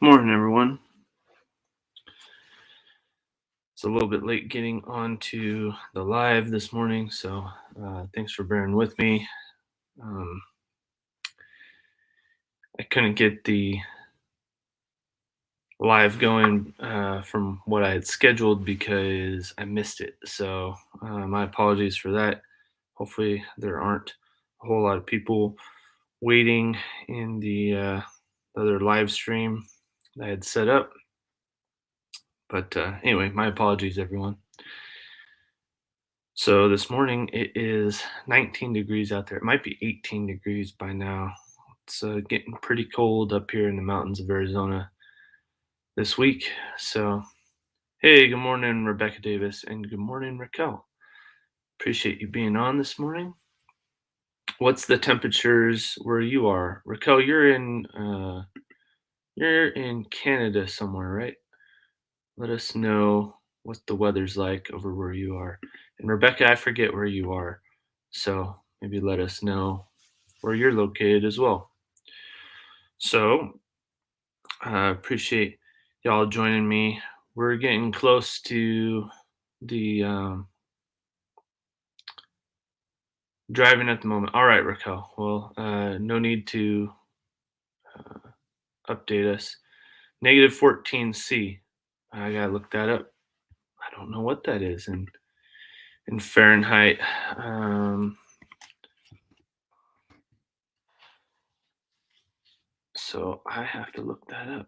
Morning, everyone. It's a little bit late getting onto the live this morning, so thanks for bearing with me. Um, I couldn't get the live going from what I had scheduled because I missed it. So my apologies for that. Hopefully, there aren't a whole lot of people waiting in the other live stream that I had set up. But anyway, my apologies, everyone. So this morning it is 19 degrees out there. It might be 18 degrees by now. It's getting pretty cold up here in the mountains of Arizona this week. So, hey, good morning, Rebecca Davis, and good morning, Raquel. Appreciate you being on this morning. What's the temperatures where you are, Raquel? You're in Canada somewhere, right? Let us know what the weather's like over where you are. And Rebecca, I forget where you are, so maybe let us know where you're located as well. So, appreciate y'all joining me. We're getting close to the driving at the moment. All right, Raquel. Well, no need to update us. Negative 14C. I gotta look that up. I don't know what that is in Fahrenheit. So I have to look that up.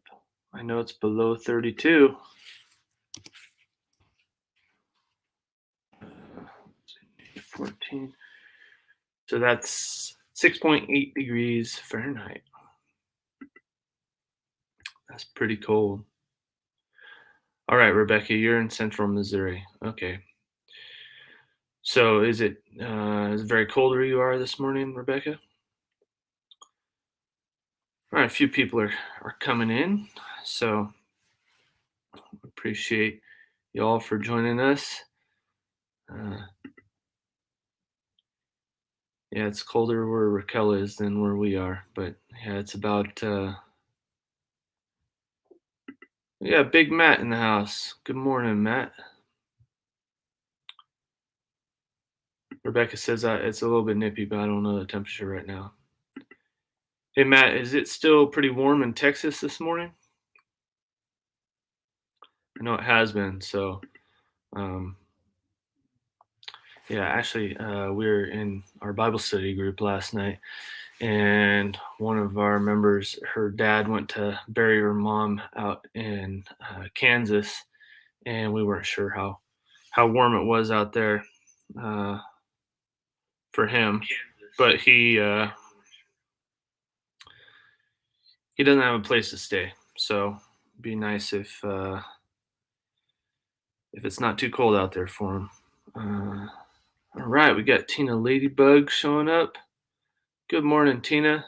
I know it's below 32. 14. So that's 6.8 degrees Fahrenheit. That's pretty cold. All right, Rebecca, you're in central Missouri. Okay. So is it very cold where you are this morning, Rebecca? All right, a few people are coming in. So appreciate y'all for joining us. Yeah, it's colder where Raquel is than where we are, but yeah, it's about yeah, Big Matt in the house. Good morning, Matt. Rebecca says it's a little bit nippy, but I don't know the temperature right now. Hey, Matt, is it still pretty warm in Texas this morning? I know it has been. So, um, yeah, actually, we were in our Bible study group last night, and one of our members, her dad went to bury her mom out in Kansas, and we weren't sure how warm it was out there uh, for him, but he doesn't have a place to stay, so it'd be nice if it's not too cold out there for him. All right, we got Tina Ladybug showing up. Good morning, Tina.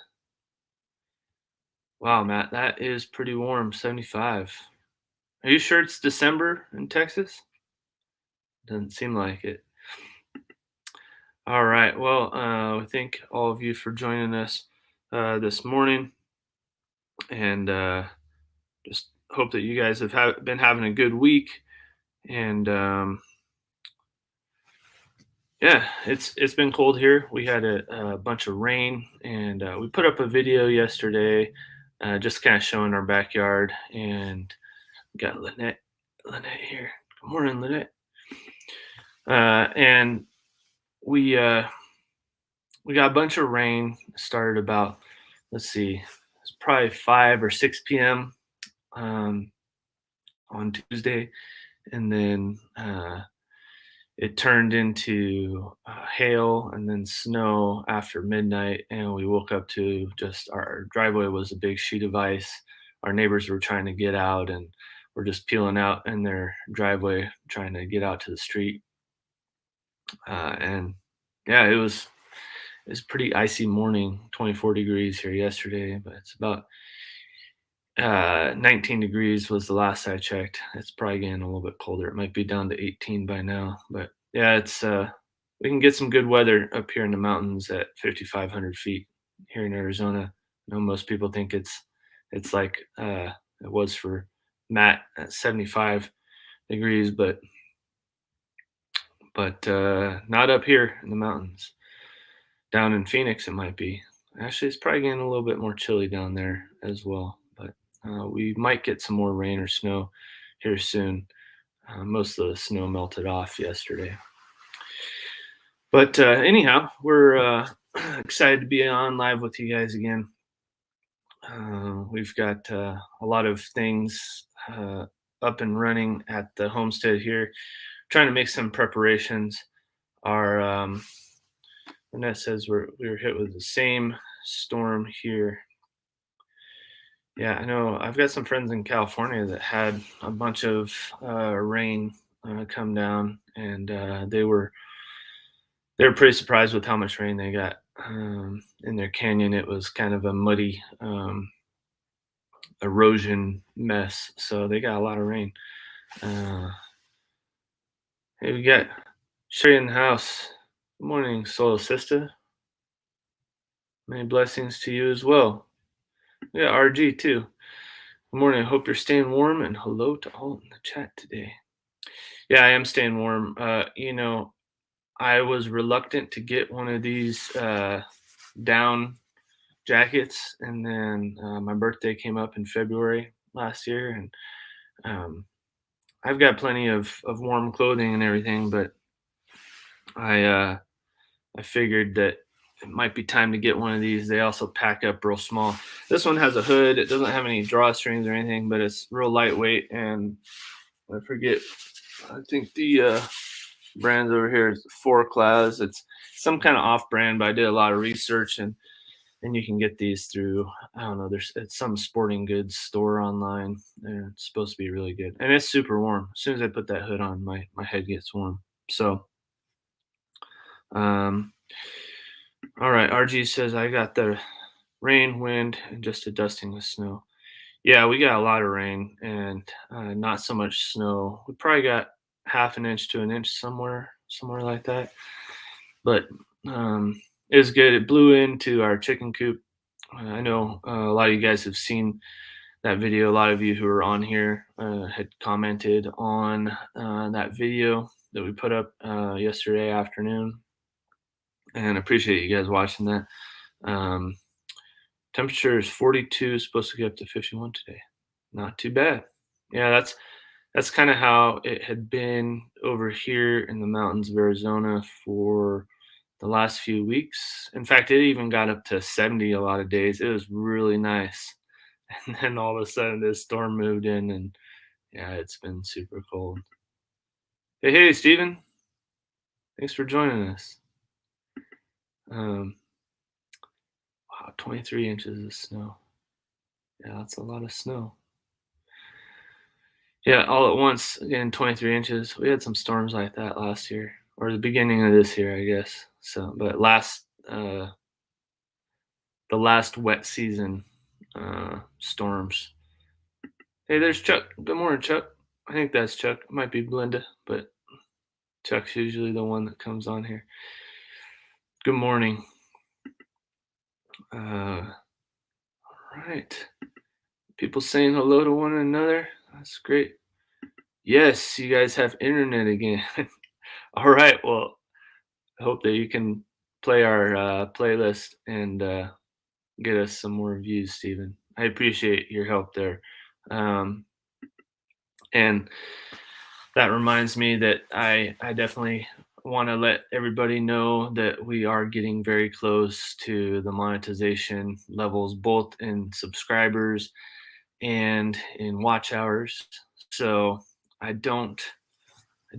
Wow, Matt, that is pretty warm, 75. Are you sure it's December in Texas? Doesn't seem like it. All right, well, we thank all of you for joining us this morning, and just hope that you guys have been having a good week. And yeah, it's been cold here. We had a bunch of rain, and we put up a video yesterday, just kind of showing our backyard. And we got Lynette here. Good morning, Lynette. And we got a bunch of rain. Started about, let's see, it's probably 5 or 6 p.m. On Tuesday, and then it turned into hail and then snow after midnight, and we woke up to just our driveway was a big sheet of ice. Our neighbors were trying to get out, and we're just peeling out in their driveway trying to get out to the street. And yeah, it's pretty icy morning. 24 degrees here yesterday, but it's about 19 degrees was the last I checked. It's probably getting a little bit colder. It might be down to 18 by now, but yeah, it's we can get some good weather up here in the mountains at 5,500 feet here in Arizona. I know most people think it's like it was for Matt at 75 degrees, but not up here in the mountains. Down in Phoenix, it might be. Actually, it's probably getting a little bit more chilly down there as well. But we might get some more rain or snow here soon. Most of the snow melted off yesterday. But anyhow, we're excited to be on live with you guys again. We've got a lot of things up and running at the homestead here, trying to make some preparations. Our Annette says we were hit with the same storm here. Yeah, I know. I've got some friends in California that had a bunch of rain come down, and they were pretty surprised with how much rain they got in their canyon. It was kind of a muddy erosion mess, so they got a lot of rain. Uh, Hey, we got Sherry in the house. Good morning, soul sister. Many blessings to you as well. We got RG too. Good morning. I hope you're staying warm, and hello to all in the chat today. Yeah, I am staying warm. I was reluctant to get one of these down jackets, and then my birthday came up in February last year, and um, I've got plenty of warm clothing and everything, but I figured that it might be time to get one of these. They also pack up real small. This one has a hood. It doesn't have any drawstrings or anything, but it's real lightweight. And I forget. I think the brands over here is Four Clouds. It's some kind of off-brand, but I did a lot of research, and you can get these through, I don't know. It's some sporting goods store online. And it's supposed to be really good, and it's super warm. As soon as I put that hood on, my head gets warm. So. Um, all right, RG says I got the rain, wind, and just a dusting of snow. Yeah, we got a lot of rain and not so much snow. We probably got half an inch to an inch somewhere like that. But it was good. It blew into our chicken coop. I know a lot of you guys have seen that video. A lot of you who are on here had commented on that video that we put up yesterday afternoon, and I appreciate you guys watching that. Um, Temperature is 42, supposed to get up to 51 today. Not too bad. Yeah, that's kind of how it had been over here in the mountains of Arizona for the last few weeks. In fact, it even got up to 70 a lot of days. It was really nice. And then all of a sudden this storm moved in, and yeah, it's been super cold. Hey, Steven. Thanks for joining us. Wow, 23 inches of snow. Yeah, that's a lot of snow. Yeah, all at once, again, 23 inches. We had some storms like that last year, or the beginning of this year, I guess. So, but the last wet season storms. Hey, there's Chuck. Good morning, Chuck. I think that's Chuck. It might be Belinda, but Chuck's usually the one that comes on here. Good morning. All right. People saying hello to one another. That's great. Yes, you guys have internet again. All right. Well, I hope that you can play our playlist and get us some more views, Stephen. I appreciate your help there. Um, and that reminds me that I definitely want to let everybody know that we are getting very close to the monetization levels, both in subscribers and in watch hours. So I don't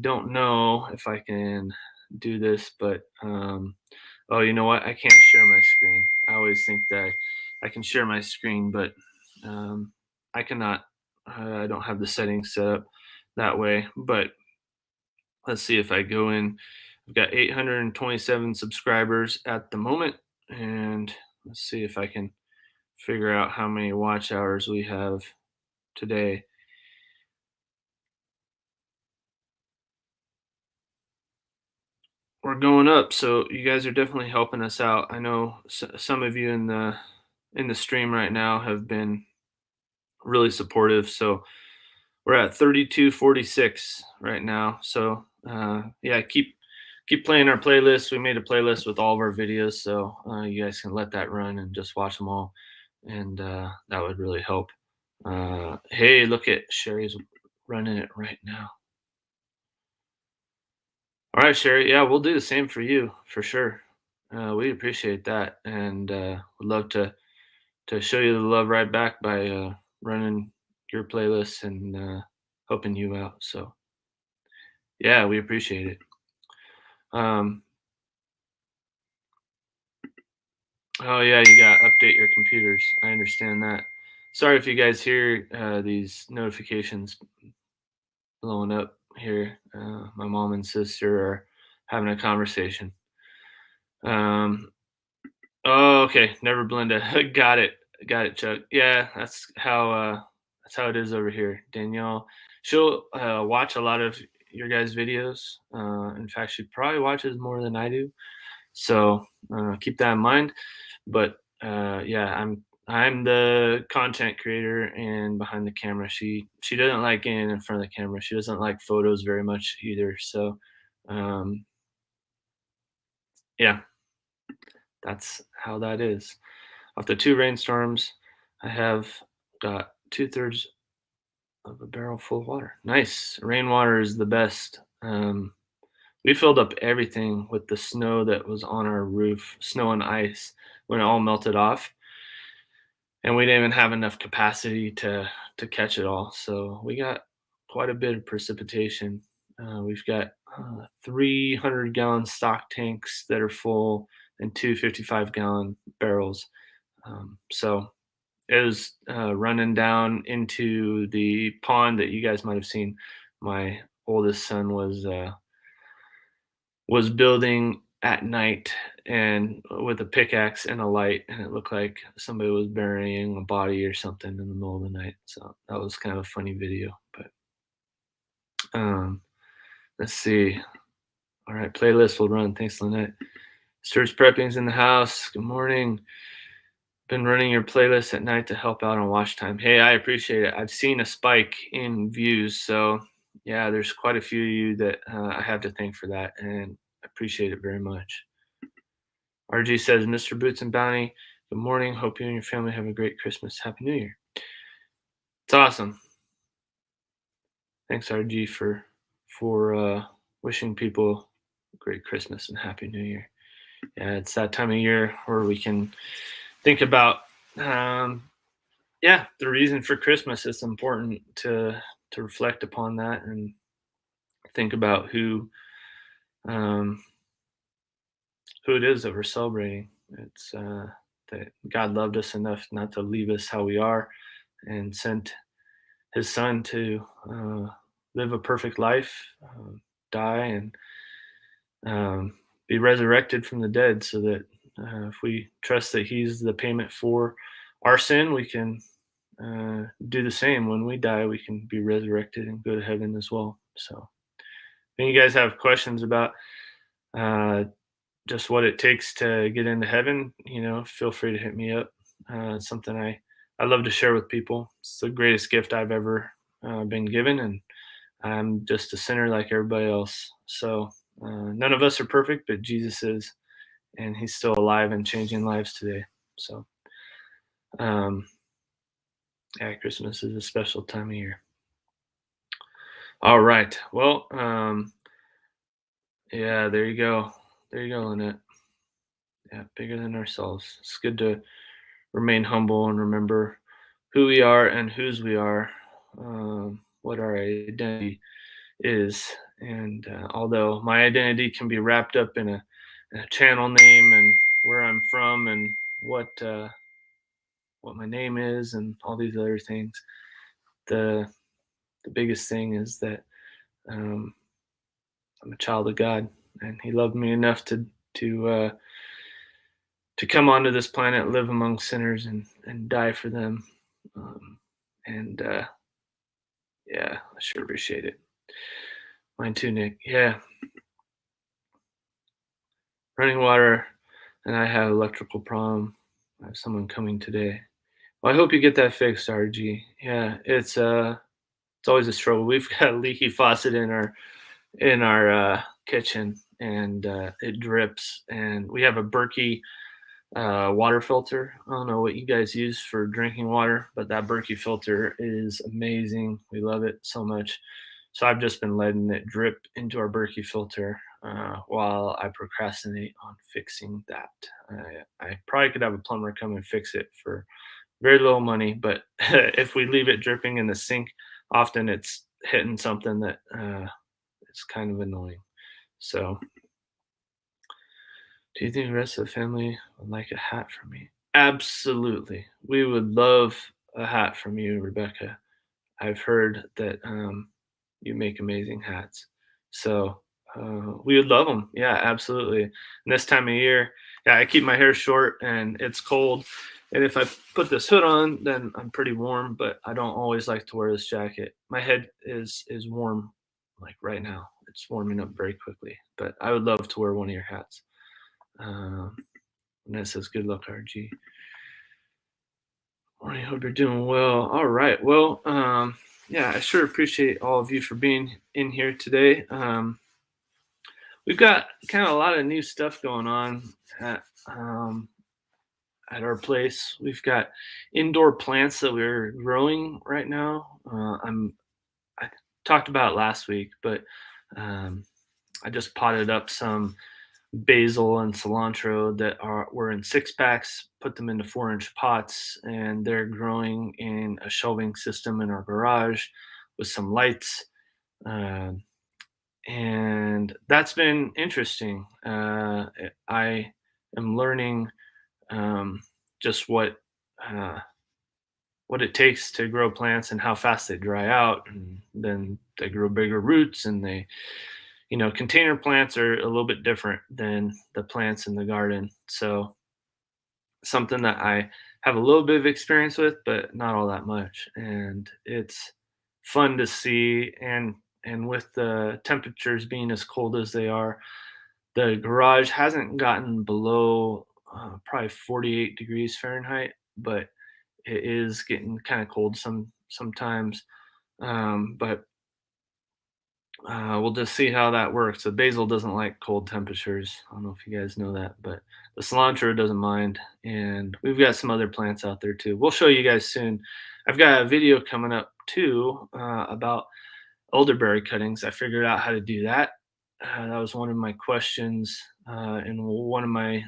know if I can do this, but oh, you know what? I can't share my screen. I always think that I can share my screen, but I cannot. I don't have the settings set up that way. But let's see if I go in. I've got 827 subscribers at the moment, and let's see if I can figure out how many watch hours we have today. We're going up, so you guys are definitely helping us out. I know some of you in the stream right now have been really supportive. So we're at 3246 right now. So yeah, keep playing our playlist. We made a playlist with all of our videos, so you guys can let that run and just watch them all, and that would really help. Hey, look at Sherry's running it right now. All right, Sherry. Yeah, we'll do the same for you for sure. We appreciate that, and would love to show you the love right back by running your playlist and helping you out. So yeah, we appreciate it. Um, oh yeah, you got to update your computers. I understand that. Sorry if you guys hear these notifications blowing up here. My mom and sister are having a conversation. Um, oh, okay. Never Belinda. Got it. Got it, Chuck. Yeah, that's how it is over here. Danielle, she'll watch a lot of your guys' videos. In fact, she probably watches more than I do. So keep that in mind. But yeah, I'm the content creator and behind the camera. She doesn't like getting in front of the camera. She doesn't like photos very much either. So um, yeah, that's how that is. After two rainstorms, I have got 2/3 of a barrel full of water. Nice. Rainwater is the best. We filled up everything with the snow that was on our roof, snow and ice, when it all melted off. And we didn't even have enough capacity to catch it all. So we got quite a bit of precipitation. We've got 300-gallon stock tanks that are full and two 55-gallon barrels. So it was running down into the pond that you guys might have seen. My oldest son was building at night and with a pickaxe and a light, and it looked like somebody was burying a body or something in the middle of the night. So that was kind of a funny video. But um, let's see. All right, playlist will run. Thanks, Lynette. Search prepping's in the house. Good morning. Been running your playlist at night to help out on watch time. Hey, I appreciate it. I've seen a spike in views, so yeah, there's quite a few of you that I have to thank for that, and I appreciate it very much. RG says, Mr. Boots and Bounty, good morning. Hope you and your family have a great Christmas. Happy New Year. It's awesome. Thanks, RG, for wishing people a great Christmas and Happy New Year. Yeah, it's that time of year where we can think about yeah, the reason for Christmas. It's important to reflect upon that and think about um, who it is that we're celebrating. It's that God loved us enough not to leave us how we are, and sent His Son to live a perfect life, die, and um, be resurrected from the dead, so that if we trust that He's the payment for our sin, we can do the same. When we die, we can be resurrected and go to heaven as well. So, if you guys have questions about uh, just what it takes to get into heaven, feel free to hit me up. It's something I love to share with people. It's the greatest gift I've ever been given, and I'm just a sinner like everybody else. So, none of us are perfect, but Jesus is, and He's still alive and changing lives today. So, um, yeah, Christmas is a special time of year. All right. Well, yeah, there you go. There you go, Lynette. Yeah, bigger than ourselves. It's good to remain humble and remember who we are and whose we are, what our identity is. And although my identity can be wrapped up in a channel name and where I'm from and what my name is and all these other things, the the biggest thing is that um, I'm a child of God, and He loved me enough to uh, to come onto this planet, live among sinners, and die for them. Um, and yeah, I sure appreciate it. Mine too, Nick. Yeah, running water, and I have electrical problem. I have someone coming today. Well, I hope you get that fixed, RG. Yeah, it's always a struggle. We've got a leaky faucet in our kitchen, and it drips. And we have a Berkey water filter. I don't know what you guys use for drinking water, but that Berkey filter is amazing. We love it so much. So I've just been letting it drip into our Berkey filter while I procrastinate on fixing that. I probably could have a plumber come and fix it for very little money, but if we leave it dripping in the sink, often it's hitting something that is kind of annoying. So, do you think the rest of the family would like a hat from me? Absolutely. We would love a hat from you, Rebecca. I've heard that you make amazing hats. So we would love them. Yeah, absolutely. And this time of year, yeah, I keep my hair short and it's cold. And if I put this hood on, then I'm pretty warm, but I don't always like to wear this jacket. My head is warm like right now. It's warming up very quickly, but I would love to wear one of your hats. Um, and that says, good luck, RG. I hope you're doing well. All right. Well, yeah, I sure appreciate all of you for being in here today. We've got kind of a lot of new stuff going on um, at our place. We've got indoor plants that we're growing right now. I talked about it last week, but um, I just potted up some basil and cilantro that are were in 6 packs, put them into 4-inch pots, and they're growing in a shelving system in our garage with some lights. Um, and that's been interesting. I am learning um, just uh, what it takes to grow plants and how fast they dry out, and then they grow bigger roots, and they container plants are a little bit different than the plants in the garden. So something that I have a little bit of experience with, but not all that much. And it's fun to see. And with the temperatures being as cold as they are, the garage hasn't gotten below probably 48 degrees Fahrenheit, but it is getting kind of cold sometimes. But we'll just see how that works. The basil doesn't like cold temperatures. I don't know if you guys know that, but the cilantro doesn't mind. And we've got some other plants out there too. We'll show you guys soon. I've got a video coming up too about elderberry cuttings. I figured out how to do that. That was one of my questions in one of my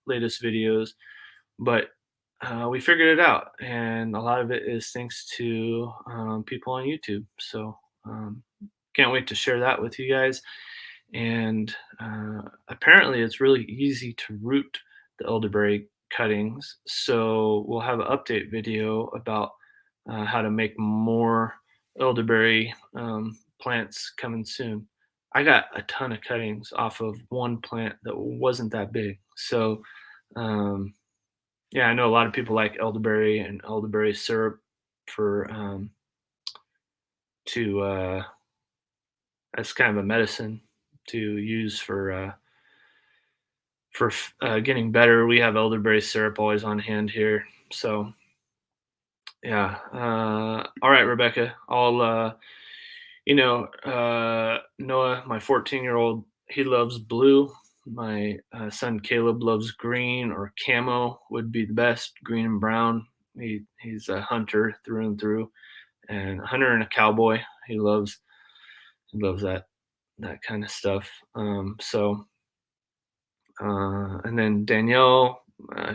latest videos. But we figured it out, and a lot of it is thanks to people on YouTube. So can't wait to share that with you guys. And apparently, it's really easy to root the elderberry cuttings. So we'll have an update video about how to make more elderberry plants coming soon. I got a ton of cuttings off of one plant that wasn't that big. So um, yeah, I know a lot of people like elderberry and elderberry syrup for to as kind of a medicine to use for getting better. We have elderberry syrup always on hand here. So yeah. All right, Rebecca. I'll Noah, my 14-year-old, he loves blue. My son Caleb loves green or camo would be the best. Green and brown. He's a hunter through and through, and a hunter and a cowboy. He loves that kind of stuff. And then Danielle,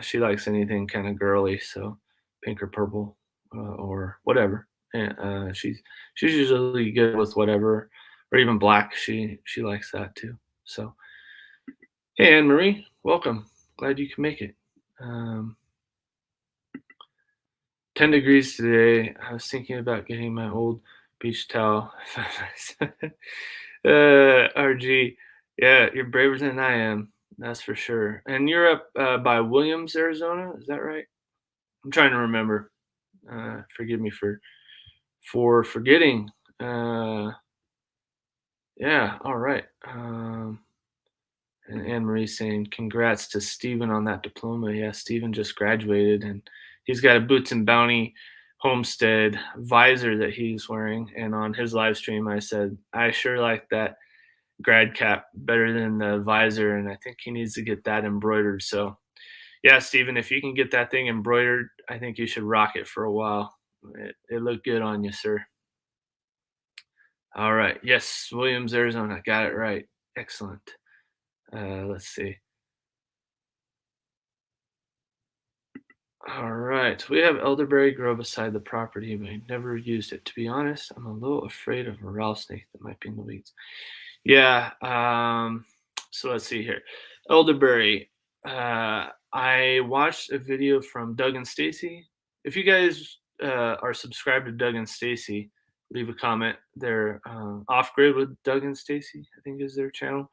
she likes anything kind of girly, so pink or purple or whatever. And she's usually good with whatever, or even black. She likes that too. So hey, Anne Marie, welcome. Glad you can make it. Um, 10 degrees today. I was thinking about getting my old beach towel. RG, yeah, you're braver than I am. That's for sure. And you're up by Williams, Arizona. Is that right? I'm trying to remember. Forgive me for forgetting. Uh, yeah. All right. And Anne Marie saying, "Congrats to Stephen on that diploma." Yeah, Stephen just graduated, and he's got a Boots and Bounty homestead visor that he's wearing. And on his live stream, I said, I sure like that grad cap better than the visor, and I think he needs to get that embroidered. So yeah, Steven, if you can get that thing embroidered, I think you should rock it for a while. It looked good on you, sir. All right. Yes, Williams, Arizona. Got it right. Excellent. Let's see. All right. We have elderberry grow beside the property, but I never used it. To be honest, I'm a little afraid of a rattlesnake that might be in the weeds. Yeah. So let's see here. Elderberry. I watched a video from Doug and Stacy. If you guys are subscribed to Doug and Stacy, leave a comment. They're off grid with Doug and Stacy, I think is their channel.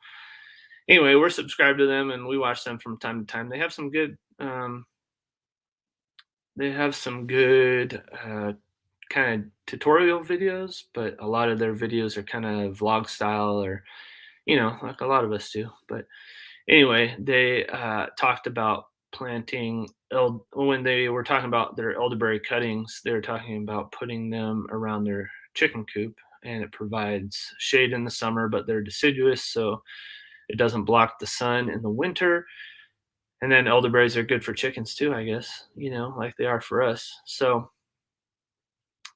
Anyway, we're subscribed to them and we watch them from time to time. They have some good kind of tutorial videos, but a lot of their videos are kind of vlog style, or like a lot of us do. But anyway, they talked about planting when they were talking about their elderberry cuttings. They were talking about putting them around their chicken coop, and it provides shade in the summer, but they're deciduous, so it doesn't block the sun in the winter. And then elderberries are good for chickens too, I guess, like they are for us. So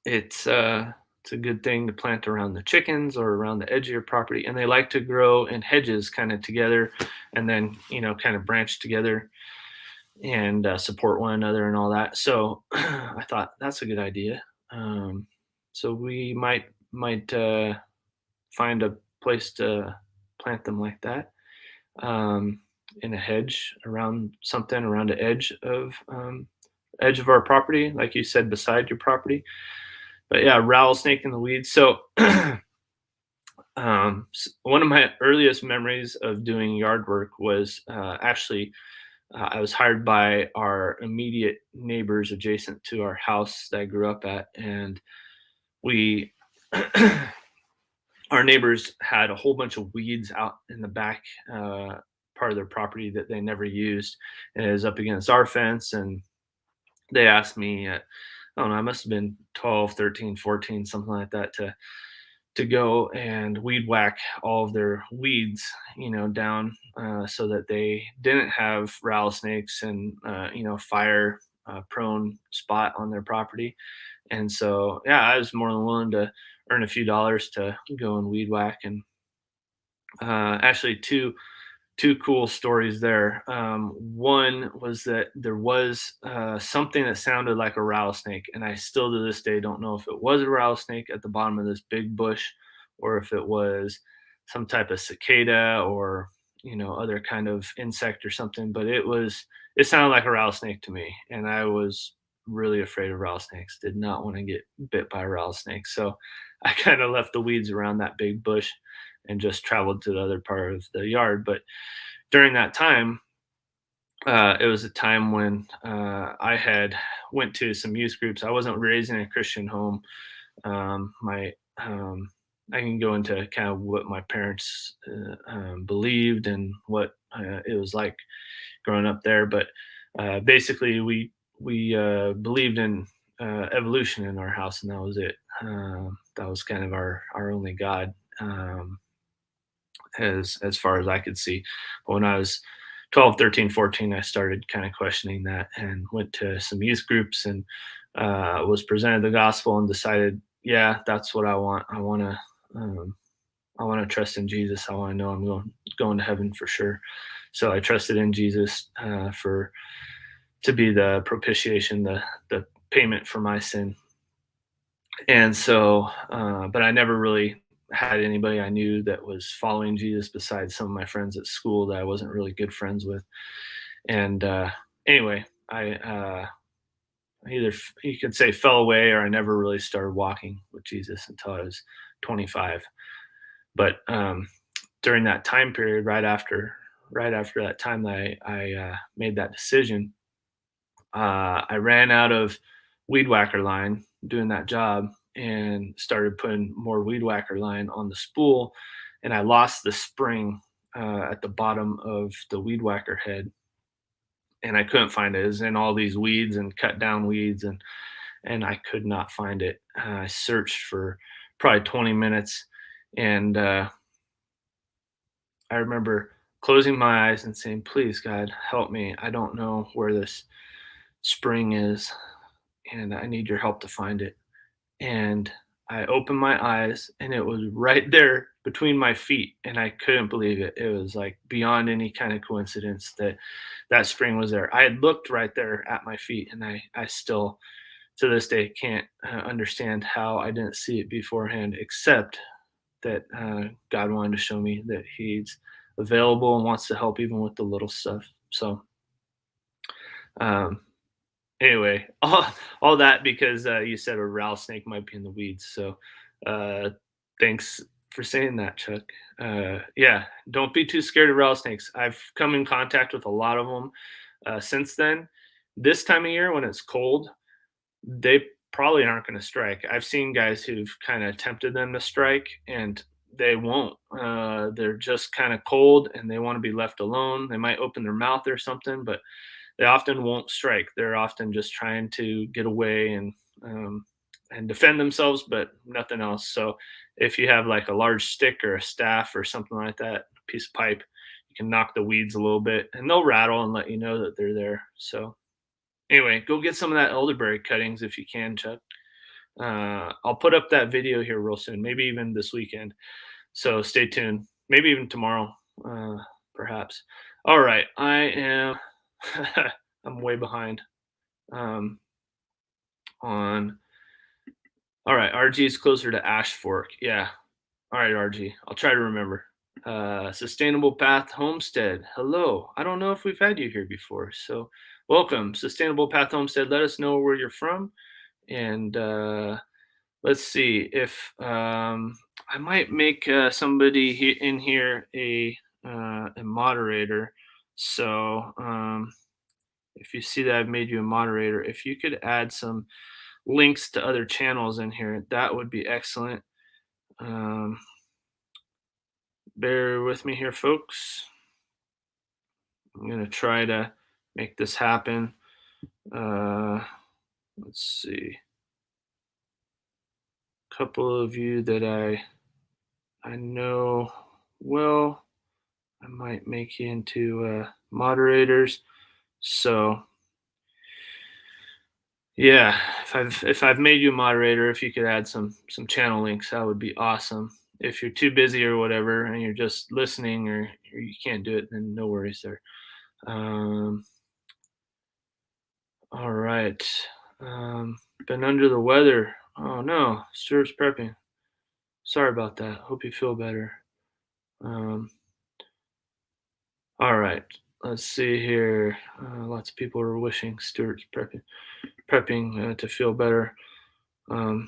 it's a good thing to plant around the chickens or around the edge of your property. And they like to grow in hedges kind of together, and then kind of branch together and support one another and all that. So I thought that's a good idea. So we might find a place to plant them like that, in a hedge around something around the edge of our property, like you said, beside your property. But yeah, rattlesnake in the weeds. So one of my earliest memories of doing yard work was actually I was hired by our immediate neighbors adjacent to our house that I grew up at, and we our neighbors had a whole bunch of weeds out in the back part of their property that they never used, and it was up against our fence. And they asked me, I don't know, I must have been 12, 13, 14, something like that, to go and weed whack all of their weeds, down, so that they didn't have rattlesnakes and fire prone spot on their property. And so yeah, I was more than willing to earn a few dollars to go and weed whack. And actually two cool stories there. One was that there was something that sounded like a rattlesnake, and I still to this day don't know if it was a rattlesnake at the bottom of this big bush, or if it was some type of cicada, or other kind of insect or something. But it sounded like a rattlesnake to me, and I was really afraid of rattlesnakes. Did not want to get bit by a rattlesnake, so I kind of left the weeds around that big bush and just traveled to the other part of the yard. But during that time, it was a time when I had went to some youth groups. I wasn't raised in a Christian home. My I can go into kind of what my parents believed and what it was like growing up there. But basically, we believed in evolution in our house, and that was it. That was kind of our only God. As far as I could see. But when I was 12, 13, 14, I started kind of questioning that, and went to some youth groups, and was presented the gospel and decided, yeah, that's what I want. I want to trust in Jesus. I want to know I'm going to heaven for sure. So I trusted in Jesus to be the propitiation, the payment for my sin. And so, but I never really had anybody I knew that was following Jesus besides some of my friends at school that I wasn't really good friends with. And anyway, I either you could say fell away, or I never really started walking with Jesus until I was 25. But during that time period, right after that time that I made that decision, I ran out of weed whacker line doing that job, and started putting more weed whacker line on the spool, and I lost the spring at the bottom of the weed whacker head. and I couldn't find it. It was in all these weeds and cut down weeds, and I could not find it. I searched for probably 20 minutes, and I remember closing my eyes and saying, "Please, God, help me. I don't know where this spring is, and I need your help to find it." And I opened my eyes, and it was right there between my feet, and I couldn't believe it. It was like beyond any kind of coincidence that that spring was there. I had looked right there at my feet, and I still to this day can't understand how I didn't see it beforehand, except that God wanted to show me that He's available and wants to help even with the little stuff. So, um, anyway, all that because you said a rattlesnake might be in the weeds. So, uh, thanks for saying that, Chuck. Yeah, don't be too scared of rattlesnakes. I've come in contact with a lot of them since then. This time of year when it's cold, they probably aren't going to strike. I've seen guys who've kind of tempted them to strike and they won't. They're just kind of cold and they want to be left alone. They might open their mouth or something, but they often won't strike. They're often just trying to get away and defend themselves, but nothing else. So if you have like a large stick or a staff or something like that, a piece of pipe, you can knock the weeds a little bit and they'll rattle and let you know that they're there. So anyway, go get some of that elderberry cuttings if you can, Chuck. I'll put up that video here real soon, maybe even this weekend. So stay tuned. Maybe even tomorrow, uh, perhaps. All right, I am. I'm way behind um, on. All right, RG is closer to Ash Fork. Yeah. All right, RG. I'll try to remember. Sustainable Path Homestead. Hello. I don't know if we've had you here before, so welcome, Sustainable Path Homestead. Let us know where you're from, and let's see if I might make somebody in here a moderator. So if you see that I've made you a moderator, if you could add some links to other channels in here, that would be excellent. Um, bear with me here, folks. I'm gonna try to make this happen. Let's see. A couple of you that I know well, I might make you into moderators. So yeah, if I've made you a moderator, if you could add some channel links, that would be awesome. If you're too busy or whatever, and you're just listening, or you can't do it, then no worries there. Um, all right. Been under the weather. Oh no, Stuart's prepping. Sorry about that. Hope you feel better. Um, all right. Let's see here. Lots of people are wishing Stuart's prepping to feel better. Um,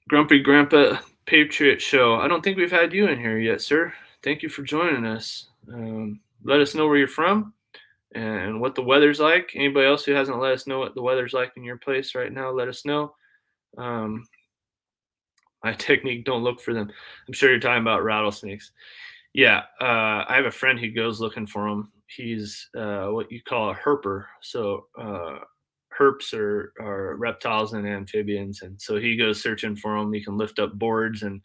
Grumpy Grandpa Patriot Show. I don't think we've had you in here yet, sir. Thank you for joining us. Let us know where you're from and what the weather's like. Anybody else who hasn't let us know what the weather's like in your place right now, let us know. My technique, don't look for them. I'm sure you're talking about rattlesnakes. Yeah, I have a friend who goes looking for them. He's what you call a herper. So herps are reptiles and amphibians, and so he goes searching for them. He can lift up boards and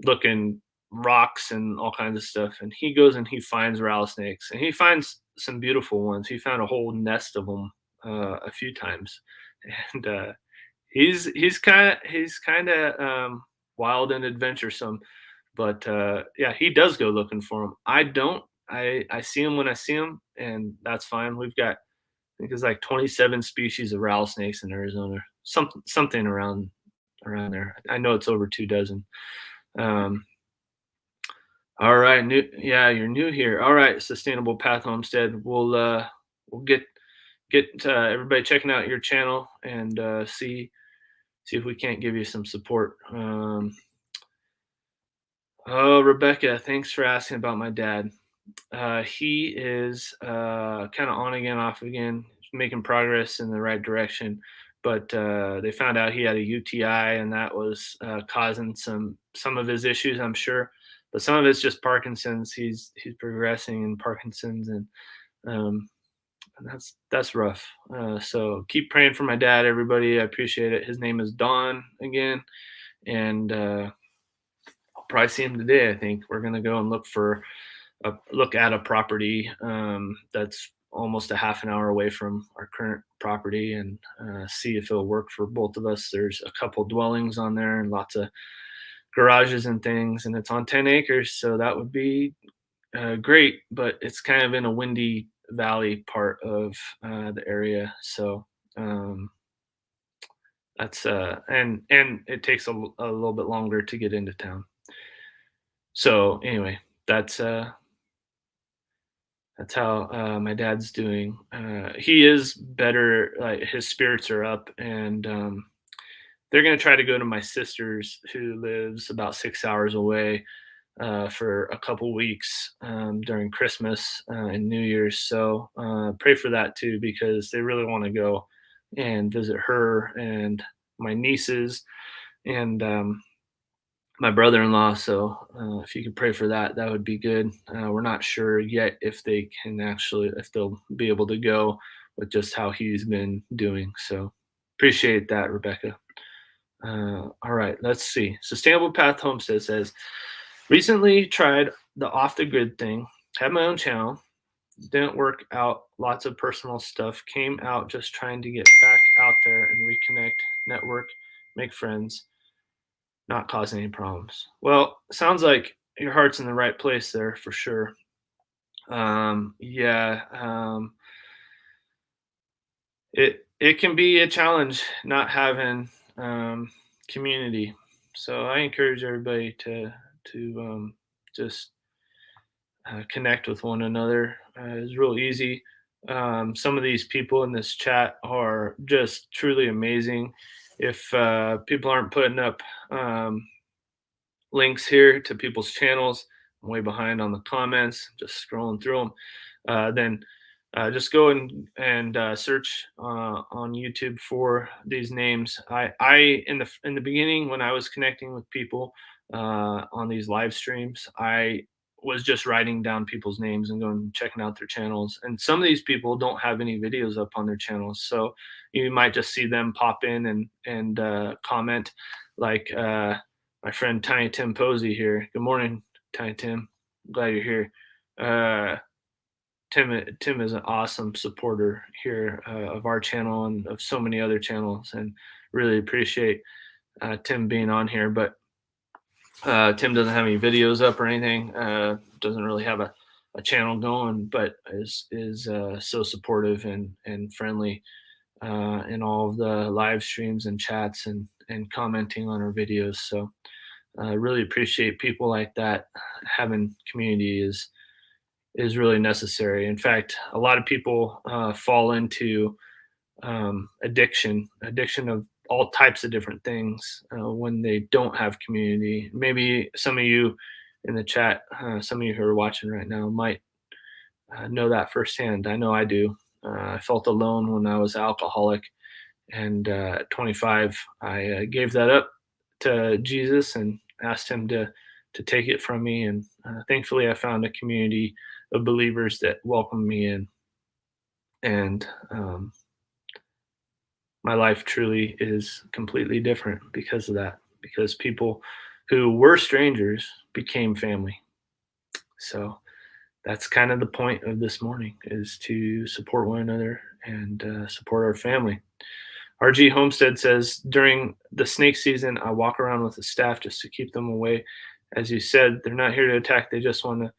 look in rocks and all kinds of stuff. And he goes and he finds rattlesnakes, and he finds some beautiful ones. He found a whole nest of them a few times, and he's kind of wild and adventuresome, but yeah, he does go looking for them. I don't. I see them when I see them, and that's fine. We've got, I think it's like 27 species of rattlesnakes in Arizona, something around there. I know it's over 2 dozen. Um, all right, yeah, you're new here. All right, Sustainable Path Homestead. We'll get everybody checking out your channel and see if we can't give you some support. Oh, Rebecca, thanks for asking about my dad. He is kind of on again, off again, making progress in the right direction. But they found out he had a UTI, and that was causing some of his issues, I'm sure. but some of it's just Parkinson's. He's progressing in Parkinson's, and um, that's rough. So keep praying for my dad, everybody. I appreciate it. His name is Don again, and I'll probably see him today. I think we're gonna go and look at a property that's almost a half an hour away from our current property, and see if it'll work for both of us. There's a couple dwellings on there and lots of garages and things, and it's on 10 acres, so that would be great. But it's kind of in a windy valley part of the area, so um, that's and it takes a little bit longer to get into town. So anyway, that's uh, that's how my dad's doing. He is better. Like his spirits are up, and they're gonna try to go to my sister's, who lives about 6 hours away, for a couple weeks during Christmas and New Year's. So pray for that too, because they really want to go and visit her and my nieces and my brother-in-law. So if you could pray for that, that would be good. We're not sure yet if they can actually, if they'll be able to go with just how he's been doing. So appreciate that, Rebecca. All right, let's see. Sustainable Path Homestead says, recently tried the off the grid thing, had my own channel, didn't work out, lots of personal stuff, came out just trying to get back out there and reconnect, network, make friends, not cause any problems. Well, sounds like your heart's in the right place there for sure. Yeah, it can be a challenge not having community. So I encourage everybody to just connect with one another. It's real easy. Some of these people in this chat are just truly amazing. If people aren't putting up links here to people's channels, I'm way behind on the comments, just scrolling through them. Then just go and search on YouTube for these names. I in the beginning, when I was connecting with people on these live streams, I was just writing down people's names and going and checking out their channels. And some of these people don't have any videos up on their channels, so you might just see them pop in and comment, like my friend Tiny Tim Posey here. Good morning, Tiny Tim. Glad you're here. Tim is an awesome supporter here of our channel and of so many other channels, and really appreciate Tim being on here. But Tim doesn't have any videos up or anything. Doesn't really have a channel going, but is so supportive and friendly in all of the live streams and chats and commenting on our videos. So I really appreciate people like that. Having community is really necessary. In fact, a lot of people fall into addiction of all types of different things when they don't have community. Maybe some of you in the chat, some of you who are watching right now, might know that firsthand. I know I do. I felt alone when I was alcoholic, and at 25, I gave that up to Jesus and asked him to take it from me. And thankfully, I found a community of believers that welcomed me in, and my life truly is completely different because of that. Because people who were strangers became family. So that's kind of the point of this morning, is to support one another and support our family. RG Homestead says, during the snake season, I walk around with the staff just to keep them away. As you said, they're not here to attack. They just want to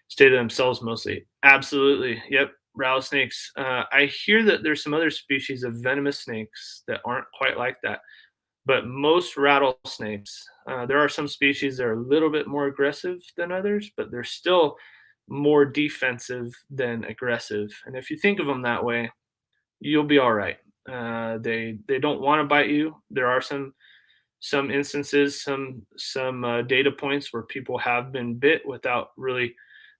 stay to themselves mostly. Absolutely. Yep. Rattlesnakes. I hear that there's some other species of venomous snakes that aren't quite like that. But most rattlesnakes, there are some species that are a little bit more aggressive than others, but they're still more defensive than aggressive. And if you think of them that way, you'll be all right. They don't want to bite you. There are some instances, some data points where people have been bit without really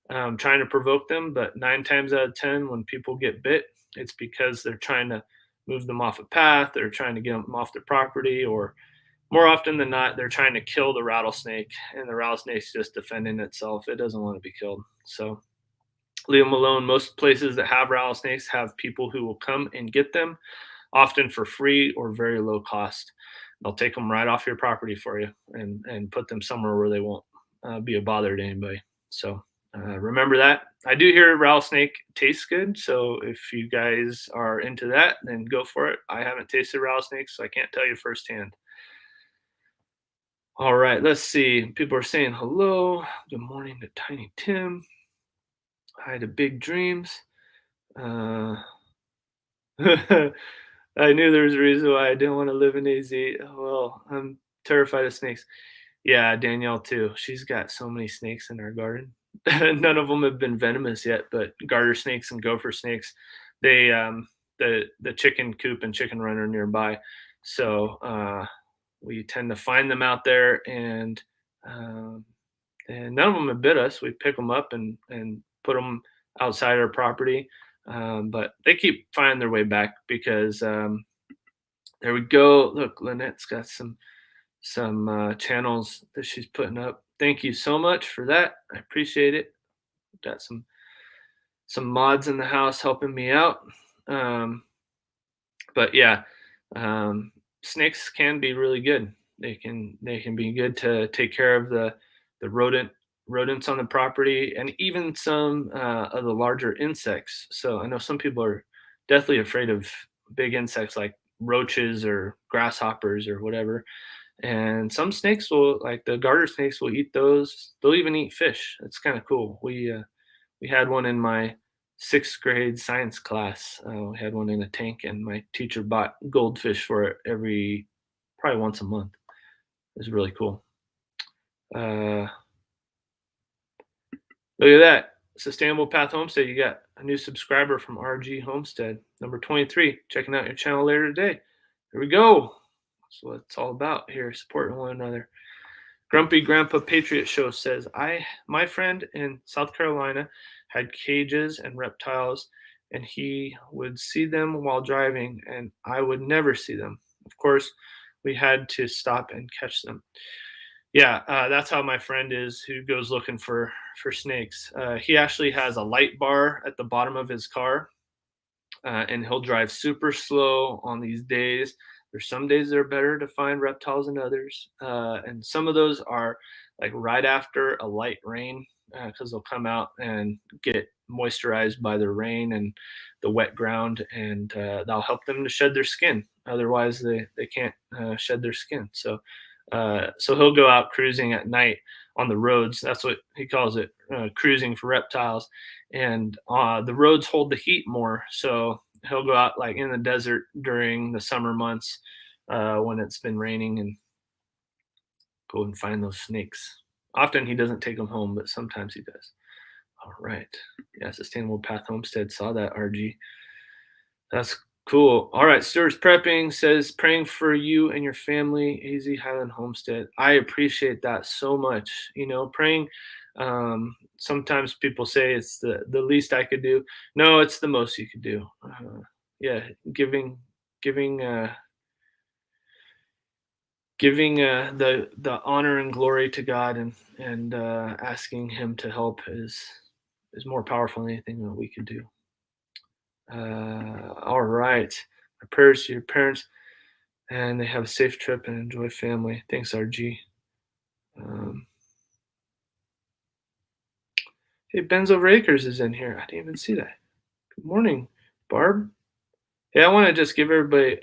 trying to provoke them. But 9 times out of 10, when people get bit, it's because they're trying to move them off a path, or trying to get them off their property, or more often than not, they're trying to kill the rattlesnake, and the rattlesnake's just defending itself. It doesn't want to be killed. So leave them alone. Most places that have rattlesnakes have people who will come and get them, often for free or very low cost. They'll take them right off your property for you and put them somewhere where they won't be a bother to anybody. So remember that. I do hear rattlesnake tastes good. So if you guys are into that, then go for it. I haven't tasted rattlesnakes, so I can't tell you firsthand. All right, let's see. People are saying hello. Good morning to Tiny Tim. Hi to Big Dreams. Uh, I knew there was a reason why I didn't want to live in AZ. Well, I'm terrified of snakes. Yeah, Danielle too. She's got so many snakes in our garden. None of them have been venomous yet, but garter snakes and gopher snakes, they the chicken coop and chicken run are nearby, so we tend to find them out there, um, and none of them have bit us. We pick them up and put them outside our property, but they keep finding their way back because there we go. Look, Lynette's got some channels that she's putting up. Thank you so much for that. I appreciate it. Got some mods in the house helping me out. Um, but yeah, um, snakes can be really good. They can be good to take care of the rodents on the property, and even some of the larger insects. So I know some people are deathly afraid of big insects like roaches or grasshoppers or whatever. And some snakes will, like the garter snakes, will eat those. They'll even eat fish. It's kind of cool. We had one in my sixth grade science class. We had one in a tank, and my teacher bought goldfish for it probably once a month. It was really cool. Look at that. Sustainable Path Homestead. You got a new subscriber from RG Homestead, number 23, checking out your channel later today. Here we go. That's what it's all about here, supporting one another. Grumpy Grandpa Patriot Show says, my friend in South Carolina had cages and reptiles, and he would see them while driving, and I would never see them. Of course, we had to stop and catch them. Yeah, that's how my friend is, who goes looking for snakes. He actually has a light bar at the bottom of his car, and he'll drive super slow on these days. There's some days that are better to find reptiles than others, and some of those are like right after a light rain, because they'll come out and get moisturized by the rain and the wet ground, and that'll help them to shed their skin. Otherwise, they can't shed their skin. So he'll go out cruising at night on the roads. That's what he calls it, cruising for reptiles. And the roads hold the heat more, so he'll go out like in the desert during the summer months when it's been raining and go and find those snakes. Often he doesn't take them home, but sometimes he does. All right. Yeah, Sustainable Path Homestead saw that, RG. That's cool. All right. Stuart's Prepping says, praying for you and your family, AZ Highland Homestead. I appreciate that so much. Praying. Sometimes people say it's the least I could do. No, it's the most you could do. Yeah, giving the honor and glory to God, and asking Him to help is more powerful than anything that we could do. All right. My prayers to your parents, and they have a safe trip and enjoy family. Thanks, RG. Hey, Ben's Over Acres is in here. I didn't even see that. Good morning, Barb. Hey, I want to just give everybody,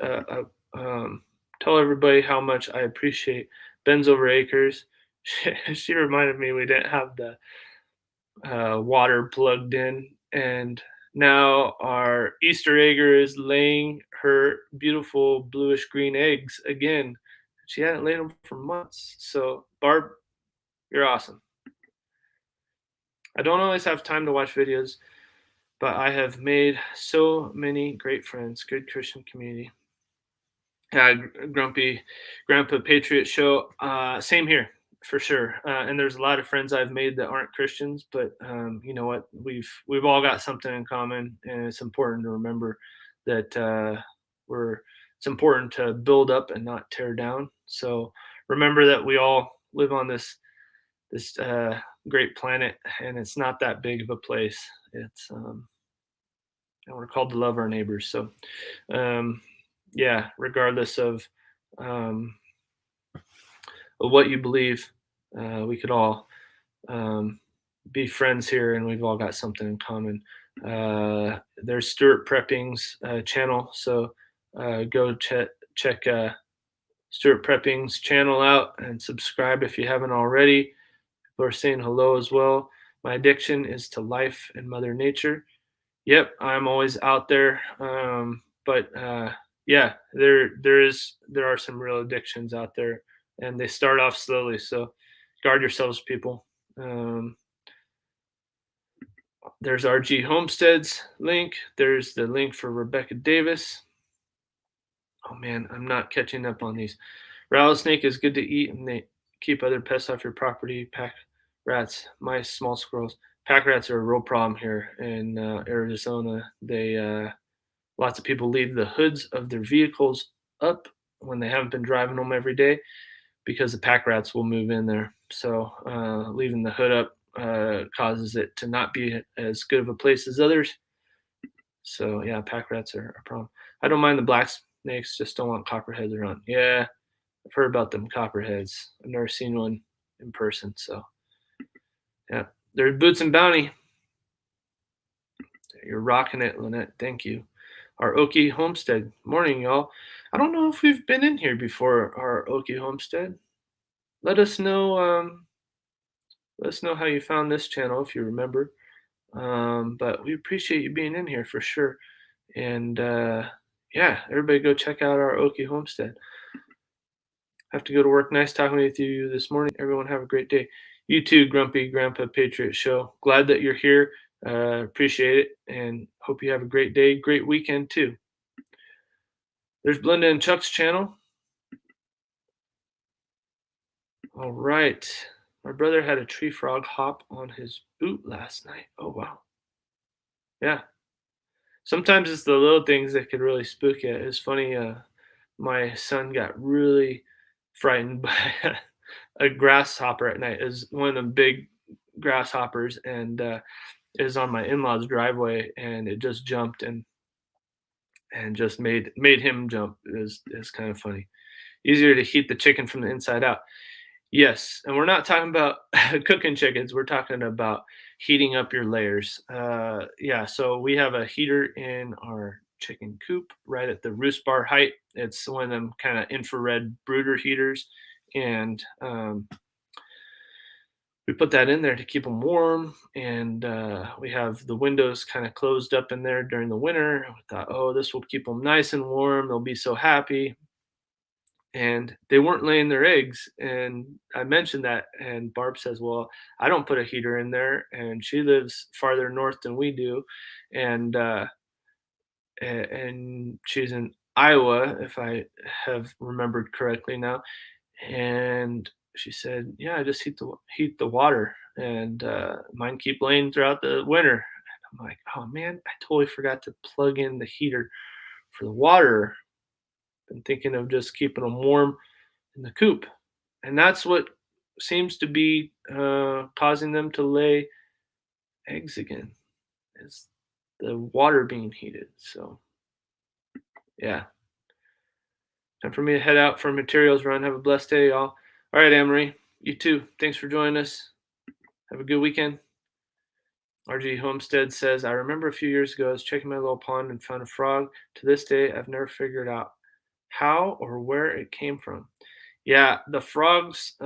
tell everybody how much I appreciate Ben's Over Acres. She reminded me we didn't have the water plugged in, and now our Easter egger is laying her beautiful bluish green eggs again. She hadn't laid them for months. So, Barb, you're awesome. I don't always have time to watch videos, but I have made so many great friends, good Christian community. Grumpy Grandpa Patriot Show, same here for sure. And there's a lot of friends I've made that aren't Christians, but you know what? We've all got something in common, and it's important to remember that we're it's important to build up and not tear down. So remember that we all live on this great planet, and it's not that big of a place. It's and we're called to love our neighbors. So um, yeah, regardless um, of what you believe, we could all um, be friends here, and we've all got something in common. There's Stuart Prepping's channel, so go check Stuart Prepping's channel out and subscribe if you haven't already. People are saying hello as well. My addiction is to life and Mother Nature. Yep, I'm always out there, but yeah, there are some real addictions out there, and they start off slowly. So guard yourselves, people. Um, there's RG Homestead's link. There's the link for Rebecca Davis. Oh man, I'm not catching up on these. Rattlesnake is good to eat, and they keep other pests off your property. Pack rats, mice, small squirrels. Pack rats are a real problem here in Arizona. They lots of people leave the hoods of their vehicles up when they haven't been driving them every day because the pack rats will move in there. So leaving the hood up causes it to not be as good of a place as others. So yeah, pack rats are a problem. I don't mind the black snakes, just don't want copperheads around. Yeah, I've heard about them copperheads. I've never seen one in person. So yeah, there's Boots and Bounty. You're rocking it, Lynette. Thank you. Our Okie Homestead. Morning, y'all. I don't know if we've been in here before, our Okie Homestead. Let us know. Let us know how you found this channel if you remember. But we appreciate you being in here for sure. And yeah, everybody go check out our Okie Homestead. I have to go to work. Nice talking with you this morning. Everyone have a great day. You too, Grumpy Grandpa Patriot Show. Glad that you're here. Appreciate it, and hope you have a great day, great weekend too. There's Belinda and Chuck's channel. All right. My brother had a tree frog hop on his boot last night. Oh, wow. Yeah. Sometimes it's the little things that could really spook you. It's funny. My son got really frightened by a grasshopper at night. It was one of them big grasshoppers, and it was on my in-laws' driveway, and it just jumped and just made him jump. Is kind of funny. Easier to heat the chicken from the inside out. Yes, and we're not talking about cooking chickens. We're talking about heating up your layers. Yeah, so we have a heater in our chicken coop right at the roost bar height. It's one of them kind of infrared brooder heaters, and we put that in there to keep them warm. And we have the windows kind of closed up in there during the winter. We thought, oh, this will keep them nice and warm. They'll be so happy. And they weren't laying their eggs. And I mentioned that, and Barb says, "Well, I don't put a heater in there," and she lives farther north than we do, and and she's in Iowa, if I have remembered correctly now. And she said, "Yeah, I just heat the water, and mine keep laying throughout the winter." I'm like, "Oh man, I totally forgot to plug in the heater for the water. Been thinking of just keeping them warm in the coop." And that's what seems to be causing them to lay eggs again, is the water being heated. So yeah, time for me to head out for a materials run. Have a blessed day, y'all. All right, Anne-Marie, you too. Thanks for joining us. Have a good weekend. RG Homestead says, I remember a few years ago I was checking my little pond and found a frog. To this day, I've never figured out how or where it came from. Yeah, the frogs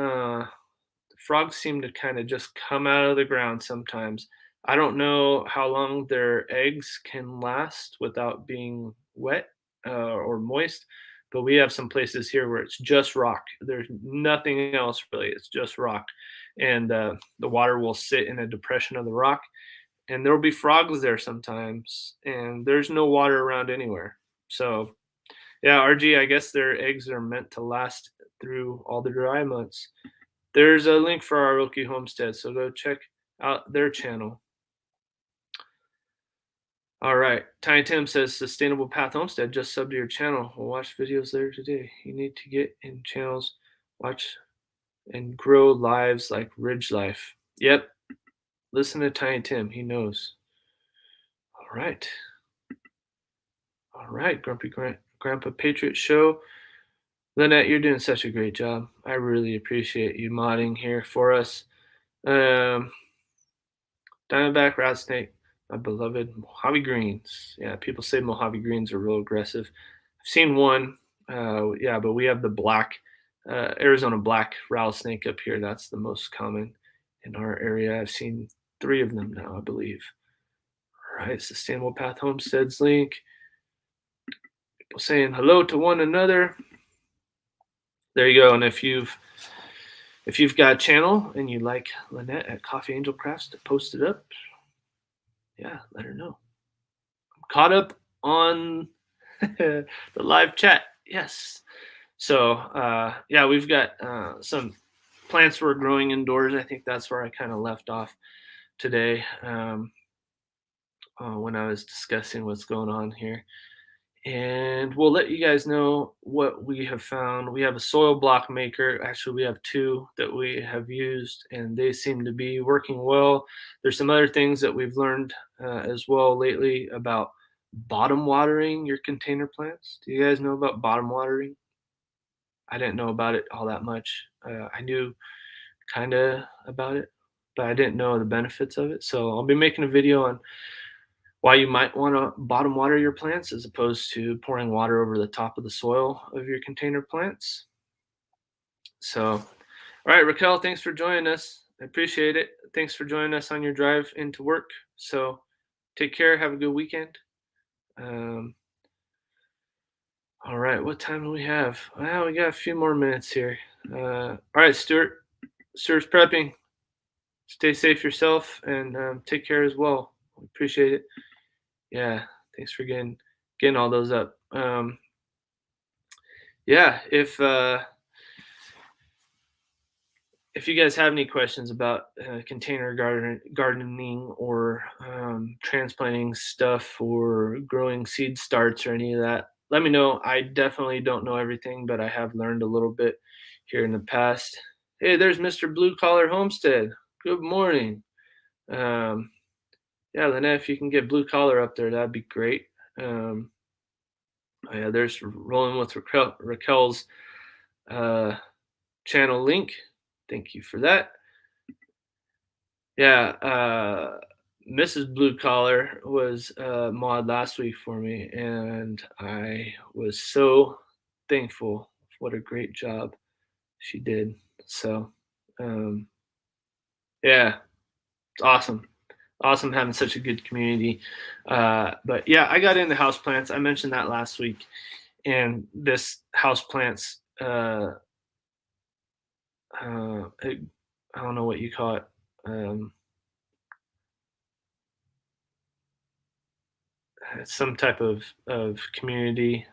seem to kind of just come out of the ground sometimes. I don't know how long their eggs can last without being wet or moist, but we have some places here where it's just rock. There's nothing else really. It's just rock, and the water will sit in a depression of the rock, and there will be frogs there sometimes, and there's no water around anywhere. So yeah, RG, I guess their eggs are meant to last through all the dry months. There's a link for our Okie Homestead, so go check out their channel. All right. Tiny Tim says Sustainable Path Homestead just subbed to your channel. We'll watch videos there today. You need to get in channels, watch and grow lives like Ridge Life. Yep. Listen to Tiny Tim. He knows. All right. All right. Grandpa Patriot Show. Lynette, you're doing such a great job. I really appreciate you modding here for us. Um, Diamondback Rat Snake, my beloved Mojave Greens. Yeah, people say Mojave Greens are real aggressive. I've seen one. Yeah, but we have the black, Arizona black rattlesnake up here. That's the most common in our area. I've seen 3 of them now, I believe. All right, Sustainable Path Homesteads link. People saying hello to one another. There you go. And if you've got a channel and you like Lynette at Coffee Angel Crafts to post it up, yeah, let her know. I'm caught up on the live chat. Yes. So yeah, we've got some plants we're growing indoors. I think that's where I kind of left off today when I was discussing what's going on here. And we'll let you guys know what we have found. We have a soil block maker. Actually, we have 2 that we have used, and they seem to be working well. There's some other things that we've learned as well lately about bottom watering your container plants. Do you guys know about bottom watering? I didn't know about it all that much. I knew kind of about it, but I didn't know the benefits of it. So I'll be making a video on why you might want to bottom water your plants as opposed to pouring water over the top of the soil of your container plants. So, all right, Raquel, thanks for joining us. I appreciate it. Thanks for joining us on your drive into work. So, take care. Have a good weekend. All right, what time do we have? Well, we got a few more minutes here. All right, Stuart. Stuart's prepping. Stay safe yourself and take care as well. Appreciate it. Yeah, thanks for getting all those up. Yeah, if you guys have any questions about container gardening or transplanting stuff or growing seed starts or any of that, let me know. I definitely don't know everything, but I have learned a little bit here in the past. Hey, there's Mr. Blue Collar Homestead. Good morning. Yeah, Lynette, if you can get Blue Collar up there, that'd be great. Oh yeah, there's Rolling with Raquel's channel link. Thank you for that. Yeah, Mrs. Blue Collar was mod last week for me, and I was so thankful. What a great job she did. So, yeah, it's awesome. Awesome having such a good community. But yeah, I got into houseplants. I mentioned that last week, and this houseplants. I don't know what you call it. Some type of community.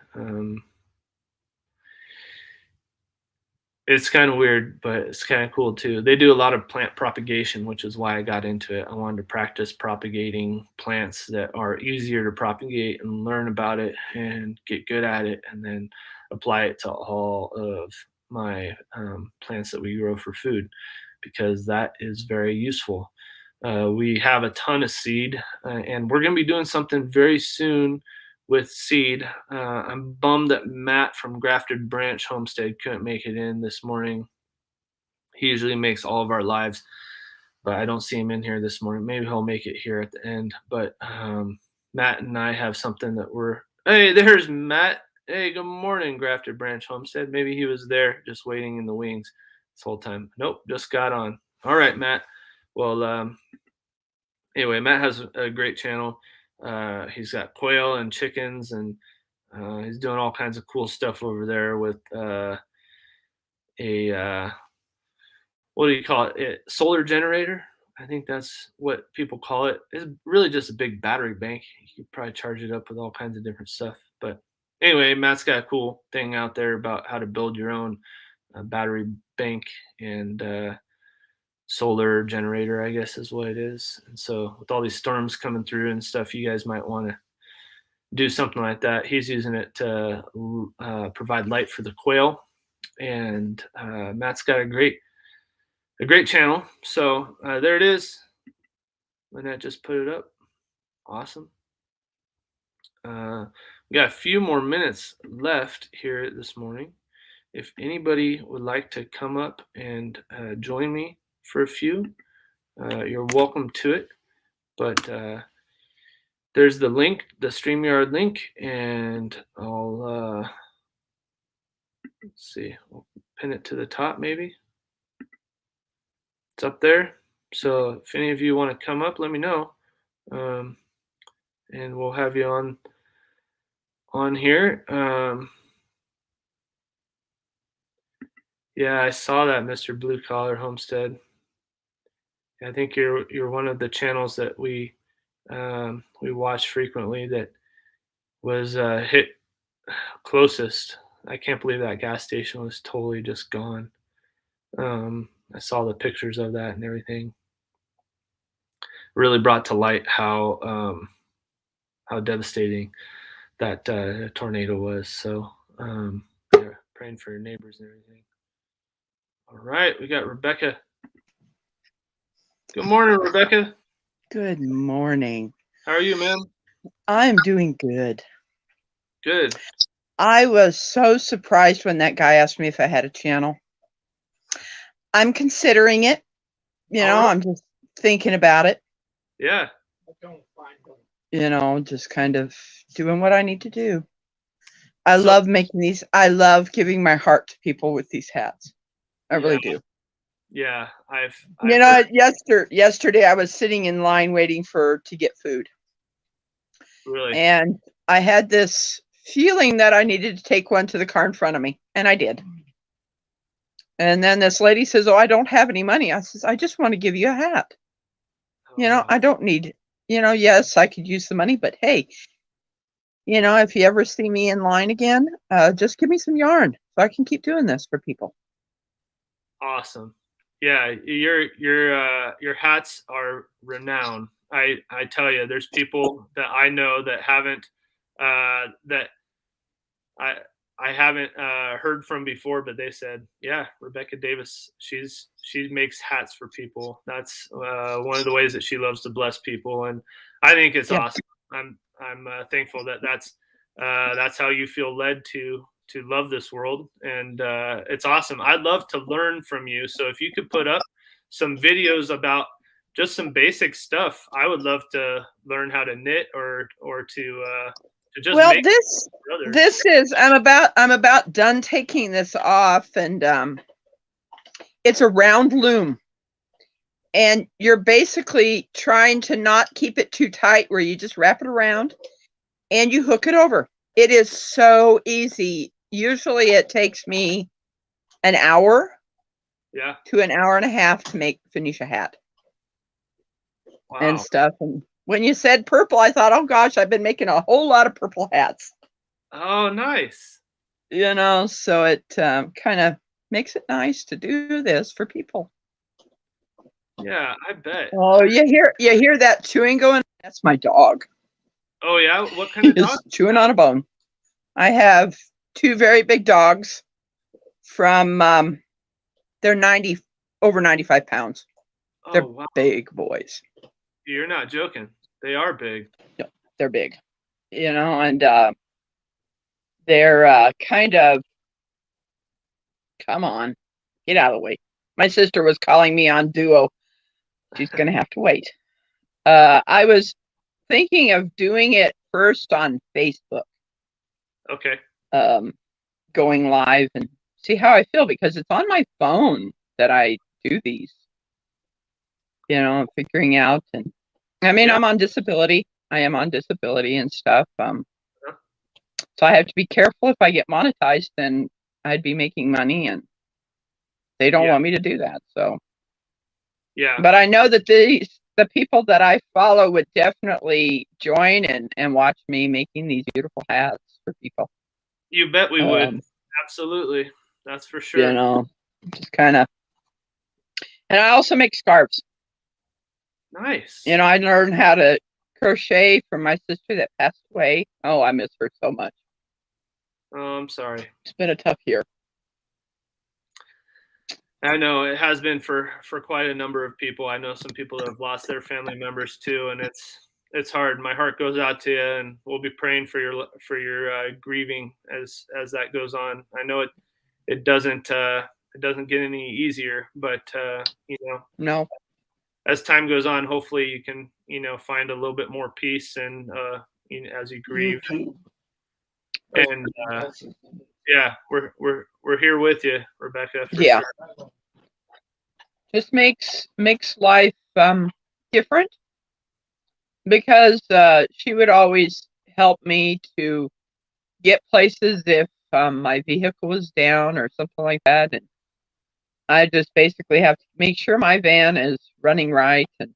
It's kind of weird, but it's kind of cool too. They do a lot of plant propagation, which is why I got into it. I wanted to practice propagating plants that are easier to propagate and learn about it and get good at it, and then apply it to all of my plants that we grow for food, because that is very useful. We have a ton of seed, and we're going to be doing something very soon with seed. I'm bummed that Matt from Grafted Branch Homestead couldn't make it in this morning. He usually makes all of our lives, but I don't see him in here this morning. Maybe he'll make it here at the end. But Matt and I have something that we're. Hey, there's Matt. Hey, good morning, Grafted Branch Homestead. Maybe he was there just waiting in the wings this whole time. Nope, just got on. All right, Matt. Well, anyway, Matt has a great channel. He's got quail and chickens, and he's doing all kinds of cool stuff over there with a what do you call it? Solar generator. I think that's what people call it. It's really just a big battery bank. You could probably charge it up with all kinds of different stuff. But anyway, Matt's got a cool thing out there about how to build your own battery bank and solar generator, I guess is what it is. And so with all these storms coming through and stuff, you guys might want to do something like that. He's using it to provide light for the quail, and Matt's got a great channel. So there it is. Lynette just put it up. Awesome. We got a few more minutes left here this morning. If anybody would like to come up and join me for a few, you're welcome to it. But there's the link, the StreamYard link, and I'll let's see, we'll pin it to the top maybe. It's up there. So if any of you want to come up, let me know, and we'll have you on here. Yeah, I saw that, Mr. Blue Collar Homestead. I think you're one of the channels that we watch frequently that was hit closest. I can't believe that gas station was totally just gone. I saw the pictures of that and everything. Really brought to light how devastating that tornado was. So yeah, praying for your neighbors and everything. All right, we got Rebecca. Good morning, Rebecca. Good morning. How are you, ma'am? I'm doing good. Good. I was so surprised when that guy asked me if I had a channel. I'm considering it. You know, I'm just thinking about it. Yeah. You know, just kind of doing what I need to do. I love making these. I love giving my heart to people with these hats. I really do. Yeah, I've you know, yesterday I was sitting in line waiting to get food. Really? And I had this feeling that I needed to take one to the car in front of me, and I did. And then this lady says, "Oh, I don't have any money." I says, "I just want to give you a hat. You know, I don't need, yes, I could use the money, but hey, if you ever see me in line again, just give me some yarn so I can keep doing this for people." Awesome. Yeah, your hats are renowned. I tell you, there's people that I know that haven't that I haven't heard from before, but they said, yeah, Rebecca Davis, she makes hats for people. That's one of the ways that she loves to bless people, and I think it's awesome. I'm thankful that that's how you feel led to love this world, and it's awesome. I'd love to learn from you. So if you could put up some videos about just some basic stuff, I would love to learn how to knit or to just make this is I'm about done taking this off, and it's a round loom, and you're basically trying to not keep it too tight where you just wrap it around and you hook it over. It is so easy. Usually it takes me an hour to an hour and a half to finish a hat. Wow. And stuff. And when you said purple, I thought, oh gosh, I've been making a whole lot of purple hats. Oh, nice. So it kind of makes it nice to do this for people. Yeah, I bet. Oh, you hear that chewing going? That's my dog. Oh yeah, what kind of dog? He's chewing on a bone. I have two very big dogs from they're over 95 pounds. Oh, they're big boys. You're not joking. They are big. No, they're big. And they're kind of, come on, get out of the way. My sister was calling me on Duo. She's going to have to wait. I was thinking of doing it first on Facebook. Okay. Going live and see how I feel, because it's on my phone that I do these. Figuring out, and I mean, I'm on disability. I am on disability and stuff. So I have to be careful. If I get monetized, then I'd be making money, and they don't want me to do that. So but I know that the people that I follow would definitely join and watch me making these beautiful hats for people. You bet we would. Absolutely. That's for sure. Just kind of, And I also make scarves. Nice. You know, I learned how to crochet from my sister that passed away. Oh, I miss her so much. Oh, I'm sorry. It's been a tough year. I know it has been for quite a number of people. I know some people that have lost their family members too, and it's hard. My heart goes out to you, and we'll be praying for your grieving as that goes on. I know it doesn't get any easier, but you know, No. as time goes on, hopefully you can find a little bit more peace and as you grieve. And yeah, we're here with you, Rebecca. For Yeah. sure. Just makes life different, because she would always help me to get places if my vehicle was down or something like that, and I just basically have to make sure my van is running right. And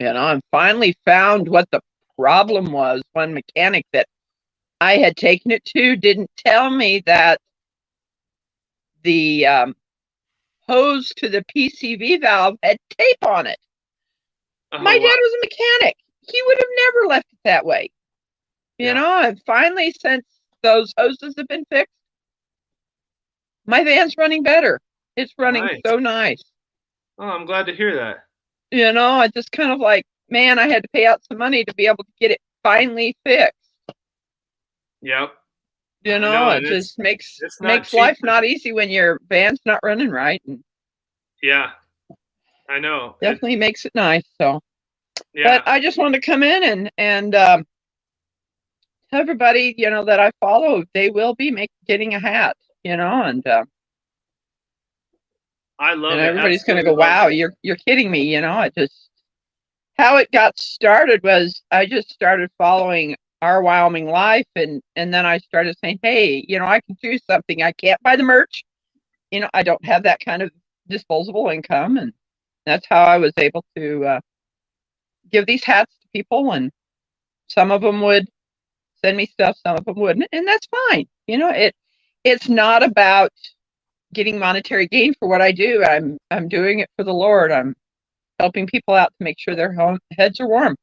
I finally found what the problem was. One mechanic that I had taken it to didn't tell me that the hose to the PCV valve had tape on it. Oh, My dad wow. was a mechanic. He would have never left it that way. You know, and finally, since those hoses have been fixed, my van's running better. It's running so nice. Oh, I'm glad to hear that. You know, I just kind of like, man, I had to pay out some money to be able to get it finally fixed. Yep. You know, it just makes life not easy when your van's not running right. And yeah, I know. Definitely makes it nice. So, yeah. But I just wanted to come in and everybody, that I follow, they will be getting a hat, and I love and it. everybody's going to go, wow, you're kidding me. It just, how it got started was I just started following Our Wyoming Life, and then I started saying, hey, I can do something. I can't buy the merch. I don't have that kind of disposable income, and that's how I was able to give these hats to people, and some of them would send me stuff, some of them wouldn't, and that's fine. It's not about getting monetary gain for what I do. I'm doing it for the Lord. I'm helping people out to make sure their heads are warm.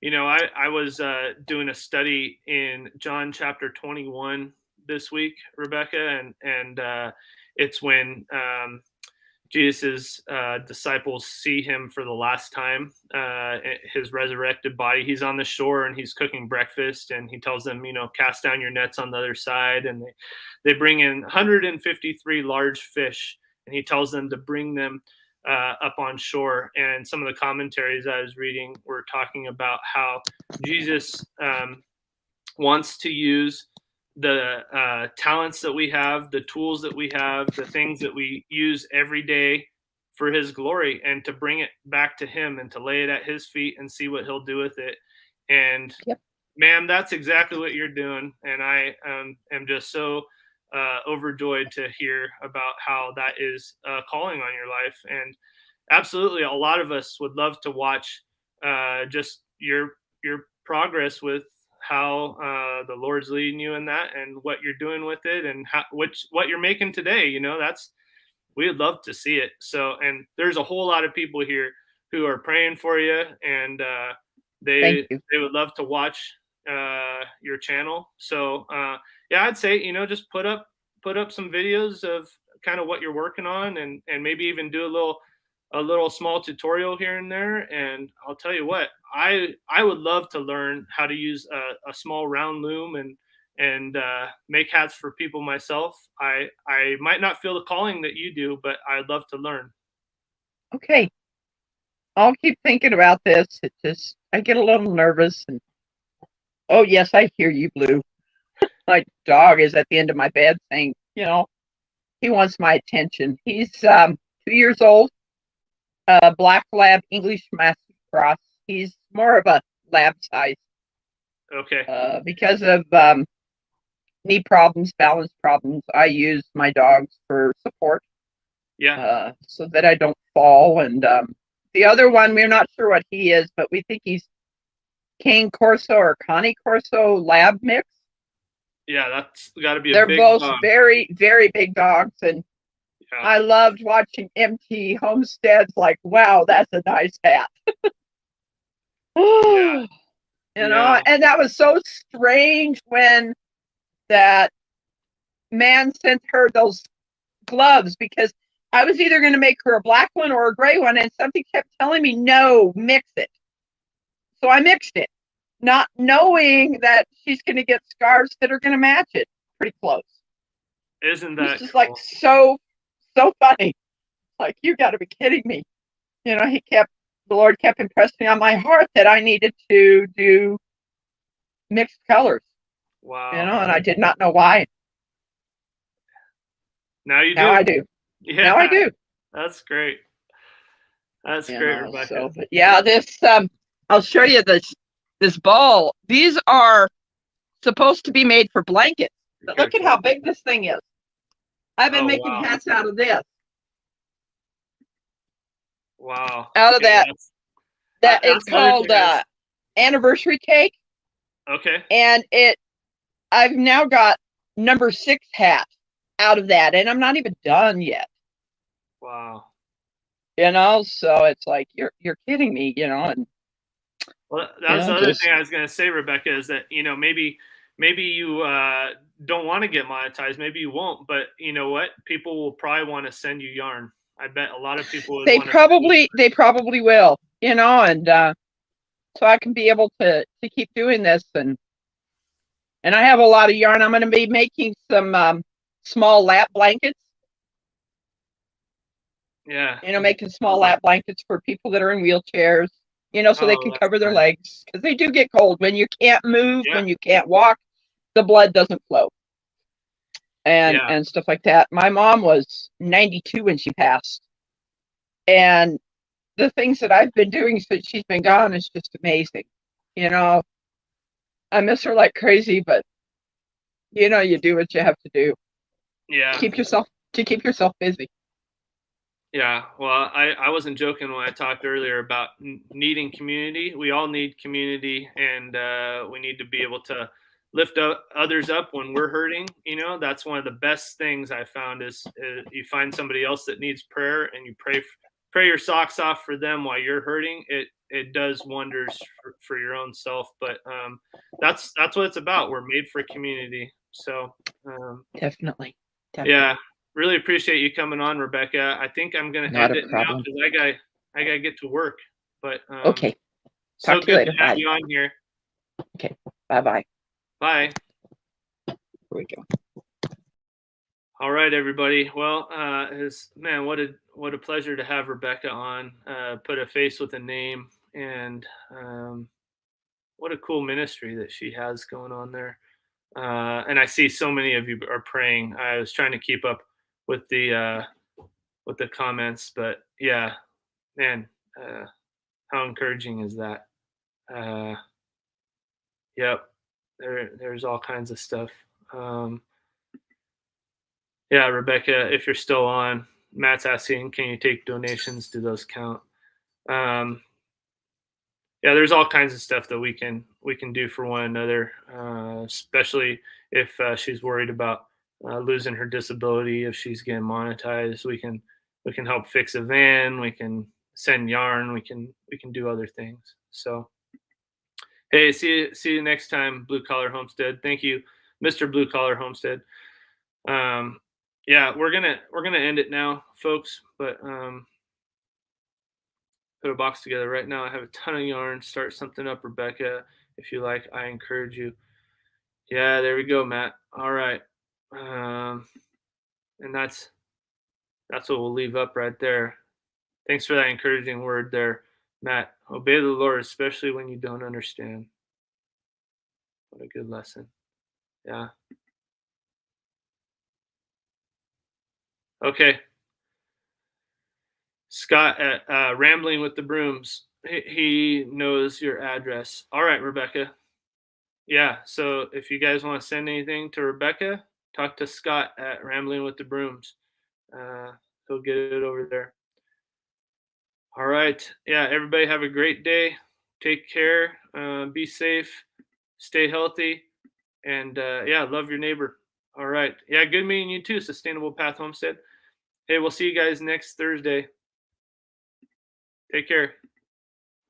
I was doing a study in John chapter 21 this week, Rebecca, and it's when Jesus's disciples see him for the last time, his resurrected body. He's on the shore and he's cooking breakfast, and he tells them, cast down your nets on the other side. And they bring in 153 large fish, and he tells them to bring them up on shore. And some of the commentaries I was reading were talking about how Jesus wants to use the talents that we have, the tools that we have, the things that we use every day for his glory, and to bring it back to him and to lay it at his feet and see what he'll do with it. And ma'am, that's exactly what you're doing. And I am just so overjoyed to hear about how that is calling on your life. And absolutely, a lot of us would love to watch just your progress with how the Lord's leading you in that, and what you're doing with it, and what you're making today. We would love to see it. So, and there's a whole lot of people here who are praying for you, and they would love to watch your channel. So yeah, I'd say just put up some videos of kind of what you're working on, and maybe even do a little small tutorial here and there. And I'll tell you what, I would love to learn how to use a small round loom and make hats for people myself. I might not feel the calling that you do, but I'd love to learn. Okay. I'll keep thinking about this. I get a little nervous, and oh yes, I hear you, Blue. My dog is at the end of my bed saying, he wants my attention. He's 2 years old, black lab English Mastiff cross. He's more of a lab size. Okay. Because of knee problems, balance problems, I use my dogs for support. Yeah. So that I don't fall. And the other one, we're not sure what he is, but we think he's Cane Corso or Connie Corso lab mix. Yeah, that's got to be They're big both dog. very, very big dogs. And Yeah. I loved watching empty homesteads. Like, wow, that's a nice hat. Yeah. You know, and that was so strange when that man sent her those gloves, because I was either going to make her a black one or a gray one, and something kept telling me, no, mix it. So I mixed it, not knowing that she's going to get scarves that are going to match it pretty close. Isn't It's that just cool? like so funny. Like, you got to be kidding me. You know, the Lord kept impressing on my heart that I needed to do mixed colors. Wow. You know, and I did not know why. Now you do. Now I do. Yeah. Now I do. That's great. That's great, Rebecca. So, but yeah, this I'll show you this ball. These are supposed to be made for blankets. But look at how big this thing is. I've been making hats out of this. Wow. Out of that. That is called anniversary cake. Okay. And I've now got number 6 hat out of that, and I'm not even done yet. Wow. You know, so it's like, you're kidding me, you know. And well, that's the other thing I was going to say, Rebecca, is that, you know, maybe you don't want to get monetized. Maybe you won't, but you know what? People will probably want to send you yarn. I bet a lot of people would they probably will, you know, and so I can be able to keep doing this, and I have a lot of yarn. I'm going to be making some small lap blankets. Yeah. You know, making small lap blankets for people that are in wheelchairs, you know, so they can cover their legs, because they do get cold when you can't move, when you can't walk, the blood doesn't flow. And stuff like that. My mom was 92 when she passed. And the things that I've been doing since she's been gone is just amazing. You know, I miss her like crazy, but you know, you do what you have to do. Yeah. To keep yourself busy. Yeah. Well, I wasn't joking when I talked earlier about needing community. We all need community, and we need to be able to lift others up when we're hurting. You know, that's one of the best things I found is you find somebody else that needs prayer, and you pray your socks off for them while you're hurting. It does wonders for your own self. But that's what it's about. We're made for community. So Definitely. Yeah, really appreciate you coming on, Rebecca. I think I'm going to end it now because I gotta get to work. But okay. Talk to you later. Have you on here. Okay. Bye. Bye. Here we go. All right, everybody. Well, what a pleasure to have Rebecca on. Put a face with a name, and what a cool ministry that she has going on there. And I see so many of you are praying. I was trying to keep up with the comments, but yeah, man, how encouraging is that? Yep, there's all kinds of stuff. Yeah, Rebecca, if you're still on, Matt's asking, can you take donations? Do those count? Yeah, there's all kinds of stuff that we can do for one another, especially if she's worried about losing her disability. If she's getting monetized, we can help fix a van. We can send yarn. We can do other things. So, hey, see you next time, Blue Collar Homestead. Thank you, Mr. Blue Collar Homestead. Yeah, we're gonna end it now, folks. But put a box together right now. I have a ton of yarn. Start something up, Rebecca, if you like. I encourage you. Yeah, there we go, Matt. All right, and that's what we'll leave up right there. Thanks for that encouraging word there, Matt. Obey the Lord, especially when you don't understand. What a good lesson. Yeah. Okay. Scott at Rambling with the Brooms. He knows your address. All right, Rebecca. Yeah, so if you guys want to send anything to Rebecca, talk to Scott at Rambling with the Brooms. He'll get it over there. All right. Yeah, everybody have a great day. Take care. Be safe. Stay healthy. And yeah, love your neighbor. All right. Yeah, good meeting you too, Sustainable Path Homestead. Hey, we'll see you guys next Thursday. Take care.